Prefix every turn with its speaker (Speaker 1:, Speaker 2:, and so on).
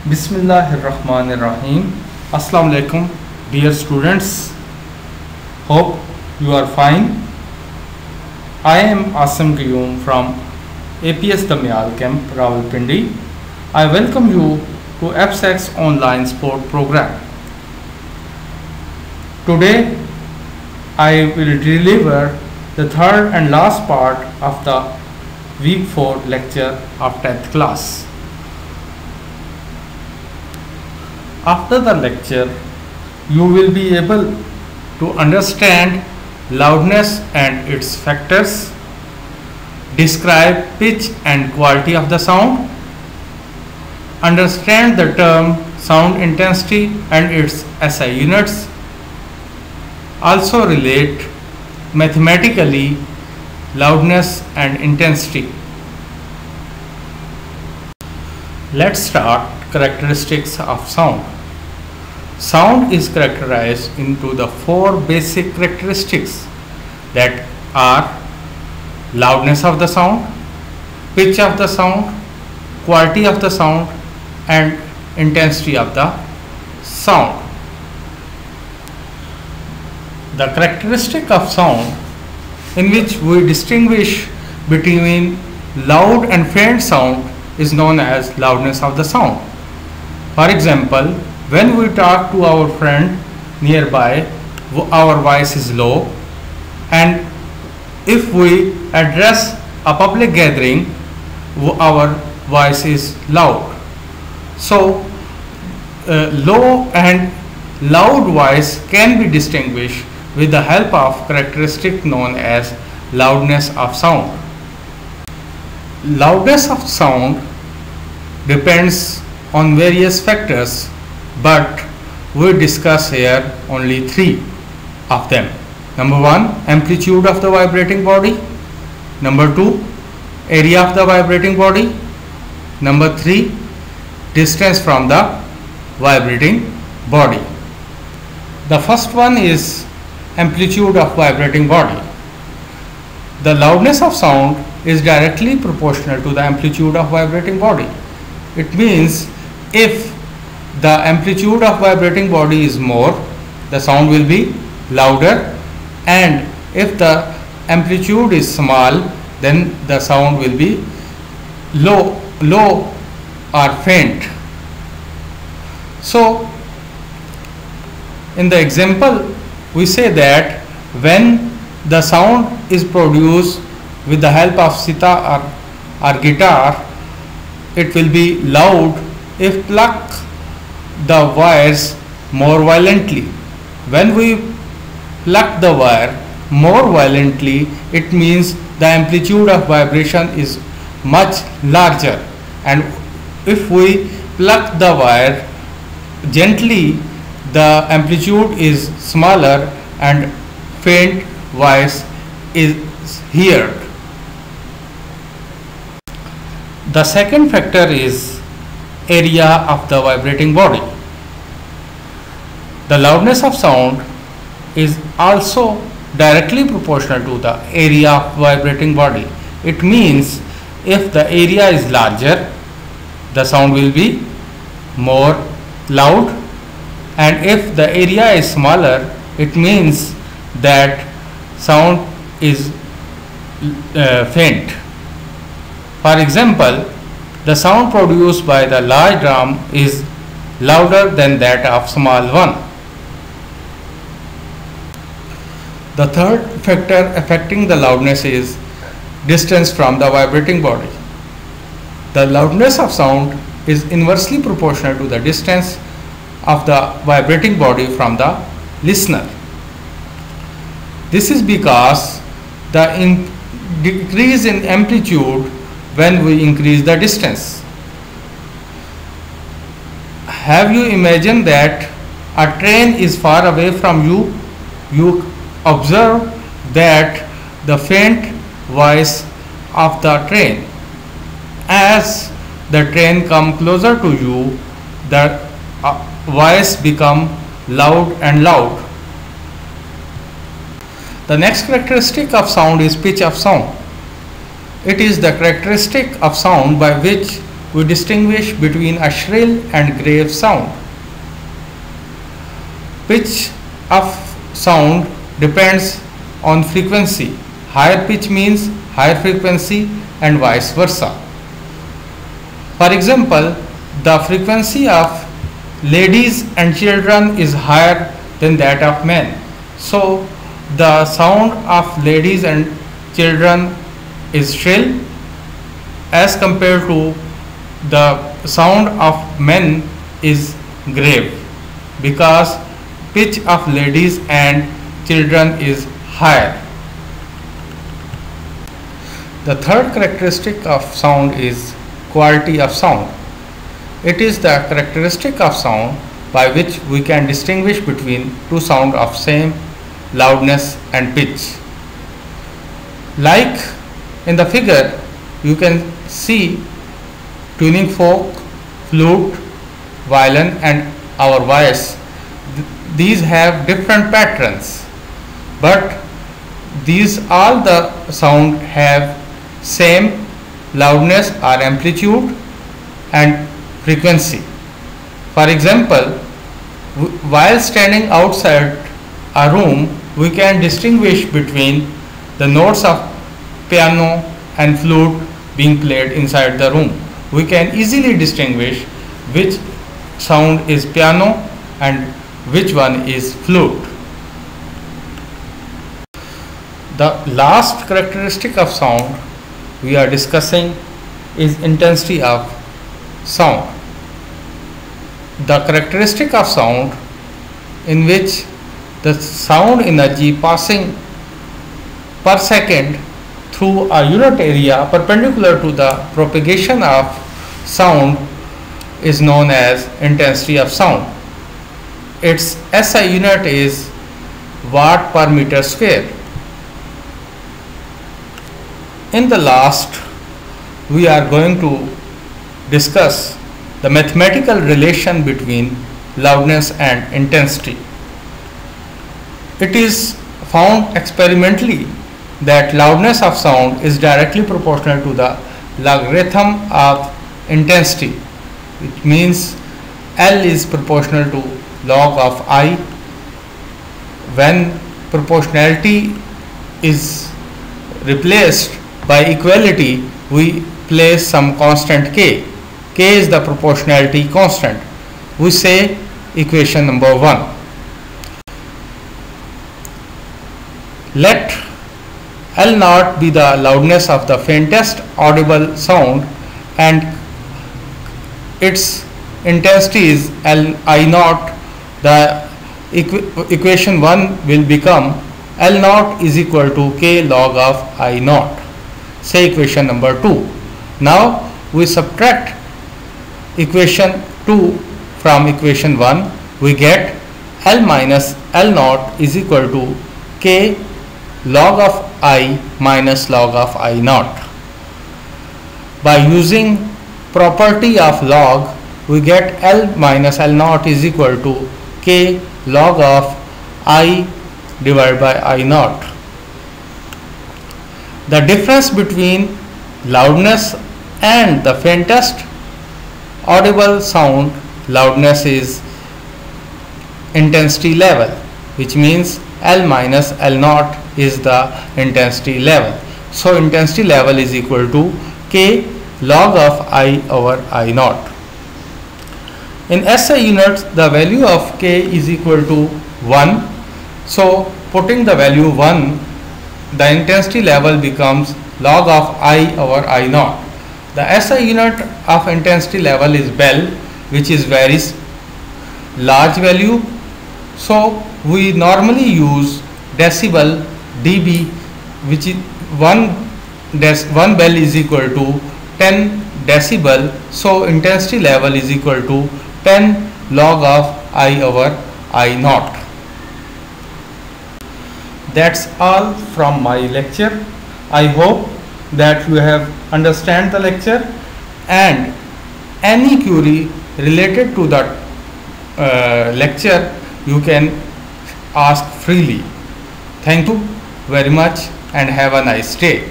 Speaker 1: Bismillahirrahmanirrahim. Assalamu alaikum, dear students. Hope you are fine. I am Asim Qayyum from APS Damyal Camp, Rawalpindi. I welcome you to FSEX online sport program. Today I will deliver the third and last part of the week 4 lecture of 10th class. After the lecture, you will be able to understand loudness and its factors, describe pitch and quality of the sound, understand the term sound intensity and its SI units, also relate mathematically loudness and intensity. Let's start characteristics of sound. Sound is characterized into the 4 basic characteristics that are loudness of the sound, pitch of the sound, quality of the sound and intensity of the sound. The characteristic of sound in which we distinguish between loud and faint sound is known as loudness of the sound. For example, when we talk to our friend nearby, our voice is low, and if we address a public gathering, our voice is loud. So, low and loud voice can be distinguished with the help of characteristic known as loudness of sound. Loudness of sound depends on various factors, but we discuss here only 3 of them. Number 1, amplitude of the vibrating body. Number 2, area of the vibrating body. Number 3, distance from the vibrating body. The first one is amplitude of vibrating body. The loudness of sound is directly proportional to the amplitude of vibrating body. It means if the amplitude of vibrating body is more, the sound will be louder, and if the amplitude is small, then the sound will be low or faint. So in the example we say that when the sound is produced with the help of sitar or guitar, it will be loud if pluck the wires more violently. When we pluck the wire more violently, it means the amplitude of vibration is much larger, and if we pluck the wire gently, the amplitude is smaller and faint voice is heard. The second factor is area of the vibrating body. The loudness of sound is also directly proportional to the area of vibrating body. It means if the area is larger, the sound will be more loud, and if the area is smaller, it means that sound is faint. For example, the sound produced by the large drum is louder than that of small one. The third factor affecting the loudness is distance from the vibrating body. The loudness of sound is inversely proportional to the distance of the vibrating body from the listener. This is because the decrease in amplitude when we increase the distance. Have you imagined that a train is far away from you? You observe that the faint voice of the train. As the train comes closer to you, the voice become loud and loud. The next characteristic of sound is pitch of sound. It is the characteristic of sound by which we distinguish between a shrill and grave sound. Pitch of sound depends on frequency. Higher pitch means higher frequency and vice versa. For example, the frequency of ladies and children is higher than that of men. So the sound of ladies and children is shrill as compared to the sound of men is grave, because pitch of ladies and children is higher. The third characteristic of sound is quality of sound. It is the characteristic of sound by which we can distinguish between two sounds of same loudness and pitch. Like in the figure, you can see tuning fork, flute, violin and our voice. These have different patterns, but these all the sound have same loudness or amplitude and frequency. For example, while standing outside a room, we can distinguish between the notes of piano and flute being played inside the room. We can easily distinguish which sound is piano and which one is flute. The last characteristic of sound we are discussing is intensity of sound. The characteristic of sound in which the sound energy passing per second through a unit area perpendicular to the propagation of sound is known as intensity of sound. Its SI unit is watt per meter square. In the last, we are going to discuss the mathematical relation between loudness and intensity. It is found experimentally that loudness of sound is directly proportional to the logarithm of intensity. It means L is proportional to log of I. When proportionality is replaced by equality, we place some constant k. K is the proportionality constant. We say equation number 1. Let L naught be the loudness of the faintest audible sound and its intensity is L I naught. The equation 1 will become L naught is equal to K log of I naught. Say equation number 2. Now we subtract equation 2 from equation 1. We get L minus L naught is equal to K log of I minus log of I naught. By using property of log, we get L minus L naught is equal to K log of I divided by I naught. The difference between loudness and the faintest audible sound loudness is intensity level, which means L minus L naught is the intensity level. So intensity level is equal to K log of I over I naught. In SI units, the value of K is equal to 1. So putting the value 1, the intensity level becomes log of I over I naught. The SI unit of intensity level is Bell, which is very large value. So we normally use decibel dB, which is 1 bell is equal to 10 decibel. So intensity level is equal to 10 log of I over I naught. That's all from my lecture. I hope that you have understand the lecture, and any query related to that lecture you can ask freely. Thank you very much and have a nice day.